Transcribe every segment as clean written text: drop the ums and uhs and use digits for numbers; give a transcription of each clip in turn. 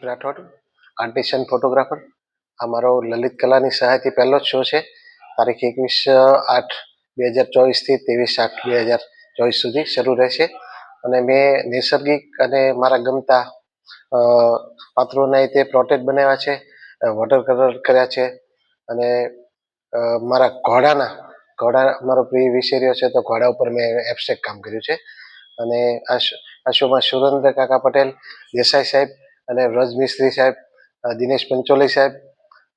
Rathod, artist and photographer. આ મારો લલિત કલાની સહાયથી પહેલો જ શો છે. તારીખ 21/8/2024 થી 23/8/2024 સુધી શરૂ રહેશે. અને મેં નૈસર્ગિક અને મારા ગમતા પાત્રોના રીતે પ્લોટેડ બનાવ્યા છે, વોટર કલર કર્યા છે, અને મારા ઘોડા મારો પ્રિય વિષય રહ્યો છે, તો ઘોડા ઉપર મેં એબ્સ્ટ્રેક્ટ કામ કર્યું છે. અને આ શોમાં સુરેન્દ્ર કાકા પટેલ, દેસાઈ સાહેબ અને વ્રજ મિસ્ત્રી સાહેબ, દિનેશ પંચોલી સાહેબ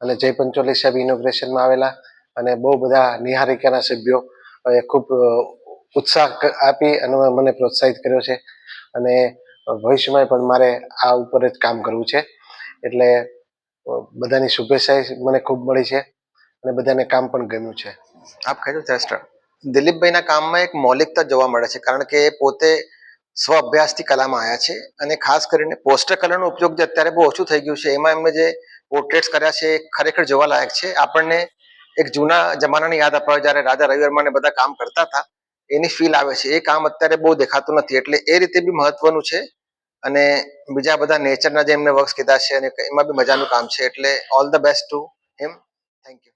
અને જય પંચોલી સાહેબ ઇનોગ્રેશનમાં આવેલા. અને બહુ બધા નિહારિકાના સભ્યો ખૂબ ઉત્સાહ આપી અને મને પ્રોત્સાહિત કર્યો છે. અને ભવિષ્યમાં પણ મારે આ ઉપર જ કામ કરવું છે. એટલે બધાની શુભેચ્છા મને ખૂબ મળી છે અને બધાને કામ પણ ગમ્યું છે. આપ કહી દો દિલીપભાઈના કામમાં એક મૌલિકતા જોવા મળે છે, કારણ કે એ પોતે સ્વ અભ્યાસથી કલામાં આવ્યા છે. અને ખાસ કરીને પોસ્ટર કલરનો ઉપયોગ જે અત્યારે બહુ ઓછું થઈ ગયું છે, એમાં એમને જે પોર્ટ્રેટ્સ કર્યા છે એ ખરેખર જોવાલાયક છે. આપણને એક જૂના જમાનાની યાદ અપાવે, જ્યારે રાજા રવિ વર્માને બધા કામ કરતા હતા એની ફીલ આવે છે. એ કામ અત્યારે બહુ દેખાતું નથી, એટલે એ રીતે બી મહત્વનું છે. અને બીજા બધા નેચરના જે એમને વર્ક્સ કીધા છે અને એમાં બી મજાનું કામ છે. એટલે all the best to him. Thank you.